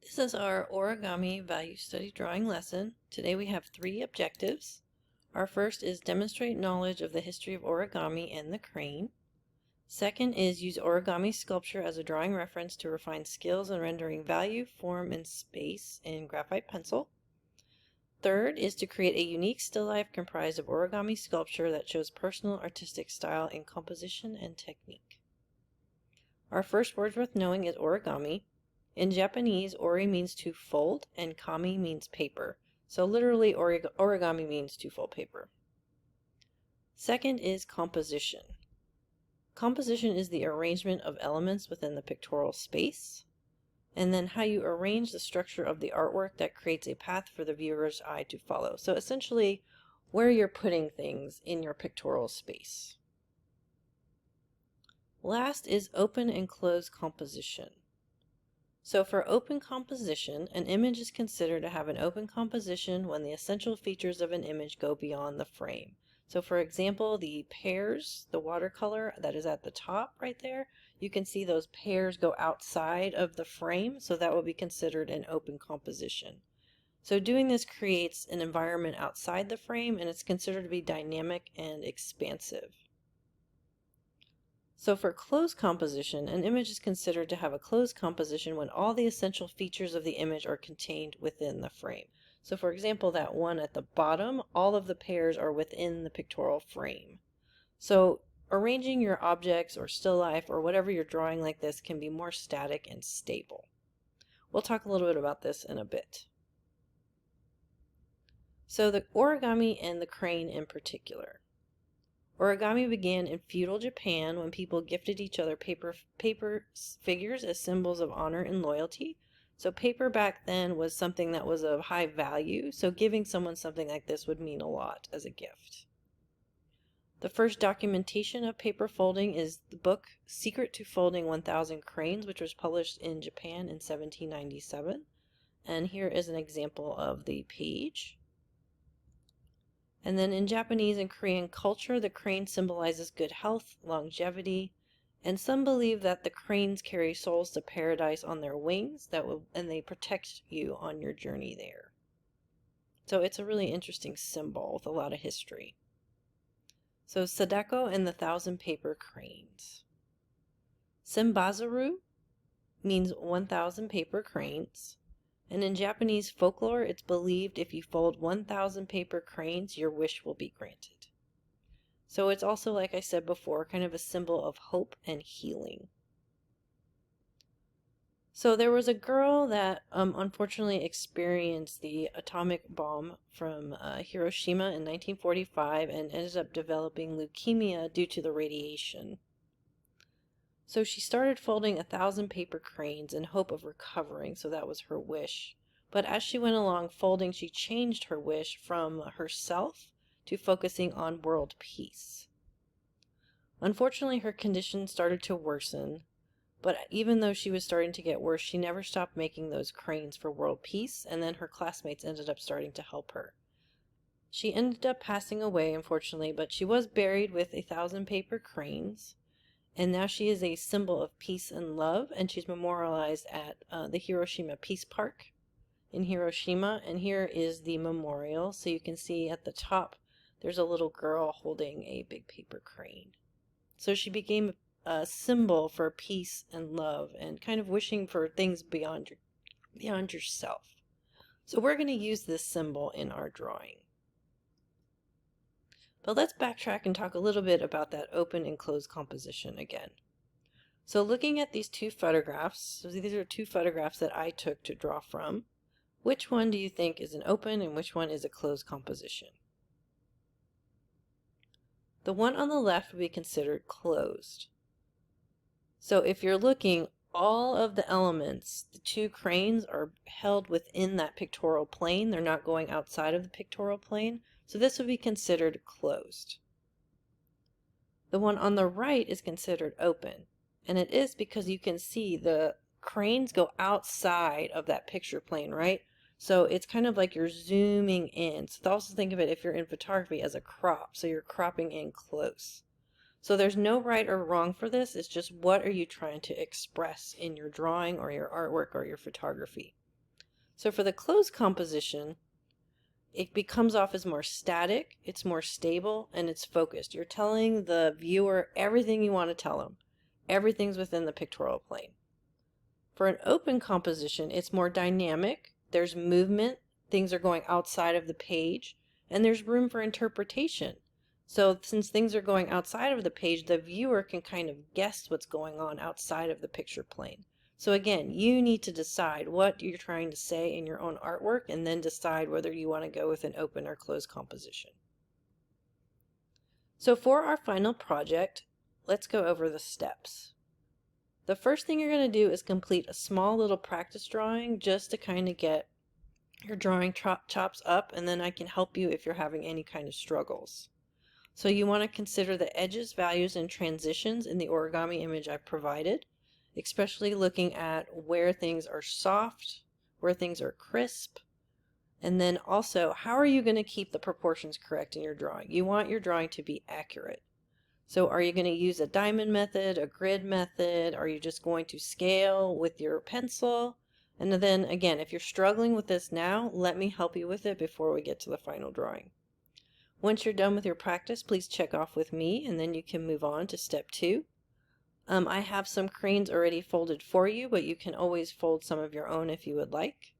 This is our origami value study drawing lesson. Today we have 3 objectives. Our first is demonstrate knowledge of the history of origami and the crane. Second is use origami sculpture as a drawing reference to refine skills in rendering value, form, and space in graphite pencil. Third is to create a unique still life comprised of origami sculpture that shows personal artistic style in composition and technique. Our first word worth knowing is origami. In Japanese, ori means to fold and kami means paper. So literally origami means to fold paper. Second is composition. Composition is the arrangement of elements within the pictorial space, and then how you arrange the structure of the artwork that creates a path for the viewer's eye to follow. So essentially, where you're putting things in your pictorial space. Last is open and closed composition. So for open composition, an image is considered to have an open composition when the essential features of an image go beyond the frame. So for example, the pears, the watercolor that is at the top right there, you can see those pears go outside of the frame, so that will be considered an open composition. So doing this creates an environment outside the frame, and it's considered to be dynamic and expansive. So for closed composition, an image is considered to have a closed composition when all the essential features of the image are contained within the frame. So for example, that one at the bottom, all of the pears are within the pictorial frame. So arranging your objects or still life or whatever you're drawing like this can be more static and stable. We'll talk a little bit about this in a bit. So the origami and the crane in particular. Origami began in feudal Japan when people gifted each other paper figures as symbols of honor and loyalty. So paper back then was something that was of high value, so giving someone something like this would mean a lot as a gift. The first documentation of paper folding is the book Secret to Folding 1000 Cranes, which was published in Japan in 1797. And here is an example of the page. And then in Japanese and Korean culture, the crane symbolizes good health, longevity, and some believe that the cranes carry souls to paradise on their wings and they protect you on your journey there. So it's a really interesting symbol with a lot of history. So Sadako and the 1,000 Paper Cranes. Senbazaru means 1,000 paper cranes. And in Japanese folklore, it's believed if you fold 1,000 paper cranes, your wish will be granted. So it's also, like I said before, kind of a symbol of hope and healing. So there was a girl that unfortunately experienced the atomic bomb from Hiroshima in 1945 and ended up developing leukemia due to the radiation. So she started folding 1,000 paper cranes in hope of recovering, so that was her wish. But as she went along folding, she changed her wish from herself to focusing on world peace. Unfortunately, her condition started to worsen, but even though she was starting to get worse, she never stopped making those cranes for world peace, and then her classmates ended up starting to help her. She ended up passing away, unfortunately, but she was buried with 1,000 paper cranes. And now she is a symbol of peace and love, and she's memorialized at the Hiroshima Peace Park in Hiroshima. And here is the memorial. So you can see at the top, there's a little girl holding a big paper crane. So she became a symbol for peace and love and kind of wishing for things beyond yourself. So we're going to use this symbol in our drawing. But let's backtrack and talk a little bit about that open and closed composition again. So looking at these 2 photographs, so these are 2 photographs that I took to draw from. Which one do you think is an open and which one is a closed composition? The one on the left would be considered closed. So if you're looking, all of the elements, the 2 cranes are held within that pictorial plane. They're not going outside of the pictorial plane. So this would be considered closed. The one on the right is considered open, and it is because you can see the cranes go outside of that picture plane, right? So it's kind of like you're zooming in. So also think of it, if you're in photography, as a crop. So you're cropping in close. So there's no right or wrong for this. It's just what are you trying to express in your drawing or your artwork or your photography. So for the closed composition, it becomes off as more static, it's more stable, and it's focused. You're telling the viewer everything you want to tell them. Everything's within the pictorial plane. For an open composition, it's more dynamic, there's movement, things are going outside of the page, and there's room for interpretation. So since things are going outside of the page, the viewer can kind of guess what's going on outside of the picture plane. So again, you need to decide what you're trying to say in your own artwork and then decide whether you want to go with an open or closed composition. So for our final project, let's go over the steps. The first thing you're going to do is complete a small little practice drawing just to kind of get your drawing chops up, and then I can help you if you're having any kind of struggles. So you want to consider the edges, values, and transitions in the origami image I've provided, especially looking at where things are soft, where things are crisp, and then also how are you going to keep the proportions correct in your drawing? You want your drawing to be accurate. So are you going to use a diamond method, a grid method? Are you just going to scale with your pencil? And then again, if you're struggling with this now, let me help you with it before we get to the final drawing. Once you're done with your practice, please check off with me and then you can move on to step 2. I have some cranes already folded for you, but you can always fold some of your own if you would like.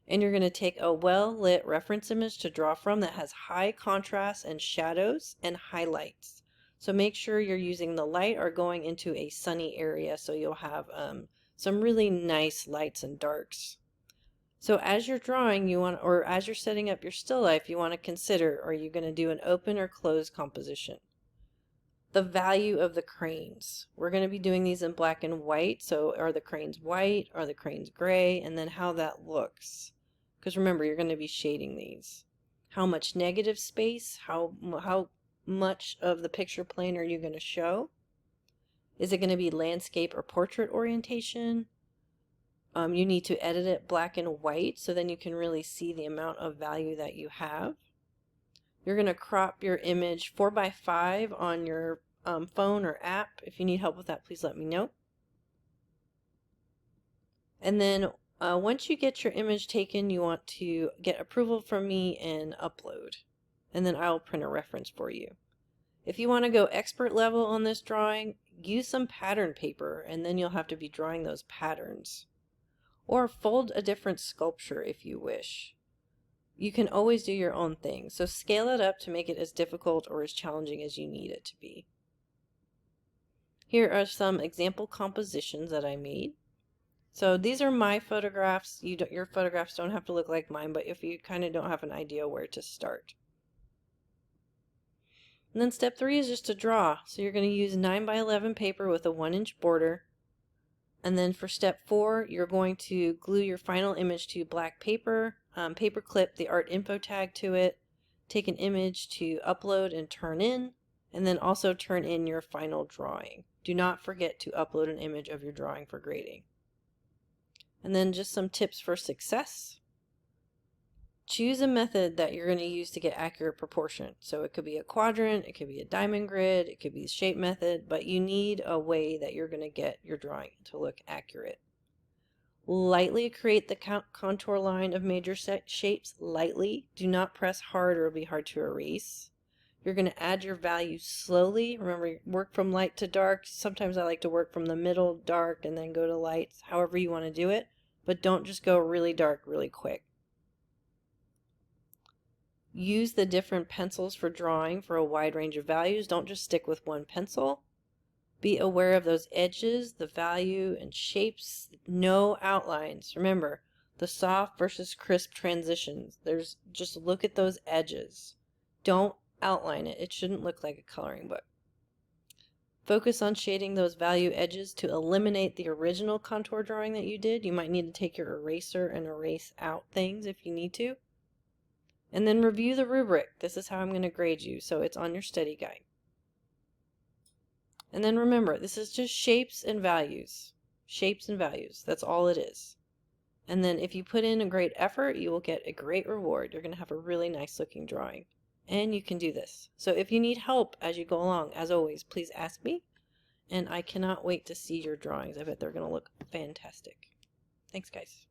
And you're going to take a well-lit reference image to draw from that has high contrast and shadows and highlights. So make sure you're using the light or going into a sunny area so you'll have some really nice lights and darks. So as you're drawing, or as you're setting up your still life, you want to consider, are you going to do an open or closed composition? The value of the cranes. We're going to be doing these in black and white. So are the cranes white? Are the cranes gray? And then how that looks. Because remember, you're going to be shading these. How much negative space? How much of the picture plane are you going to show? Is it going to be landscape or portrait orientation? You need to edit it black and white so then you can really see the amount of value that you have. You're going to crop your image 4x5 on your phone or app. If you need help with that, please let me know. And then once you get your image taken, you want to get approval from me and upload. And then I'll print a reference for you. If you want to go expert level on this drawing, use some pattern paper and then you'll have to be drawing those patterns. Or fold a different sculpture if you wish. You can always do your own thing, so scale it up to make it as difficult or as challenging as you need it to be. Here are some example compositions that I made. So these are my photographs. Your photographs don't have to look like mine, but if you kind of don't have an idea where to start. And then step 3 is just to draw. So you're going to use 9x11 paper with a 1-inch border. And then for step 4, you're going to glue your final image to black paper, paper clip the art info tag to it, take an image to upload and turn in, and then also turn in your final drawing. Do not forget to upload an image of your drawing for grading. And then just some tips for success. Choose a method that you're going to use to get accurate proportion. So it could be a quadrant, it could be a diamond grid, it could be the shape method, but you need a way that you're going to get your drawing to look accurate. Lightly create the contour line of major shapes lightly. Do not press hard or it'll be hard to erase. You're going to add your values slowly. Remember, work from light to dark. Sometimes I like to work from the middle, dark, and then go to lights, however you want to do it. But don't just go really dark really quick. Use the different pencils for drawing for a wide range of values. Don't just stick with one pencil. Be aware of those edges, the value, and shapes. No outlines. Remember, the soft versus crisp transitions. Just look at those edges. Don't outline it. It shouldn't look like a coloring book. Focus on shading those value edges to eliminate the original contour drawing that you did. You might need to take your eraser and erase out things if you need to. And then review the rubric. This is how I'm going to grade you, so it's on your study guide. And then remember, this is just shapes and values. Shapes and values. That's all it is. And then if you put in a great effort, you will get a great reward. You're going to have a really nice looking drawing. And you can do this. So if you need help as you go along, as always, please ask me. And I cannot wait to see your drawings. I bet they're going to look fantastic. Thanks, guys.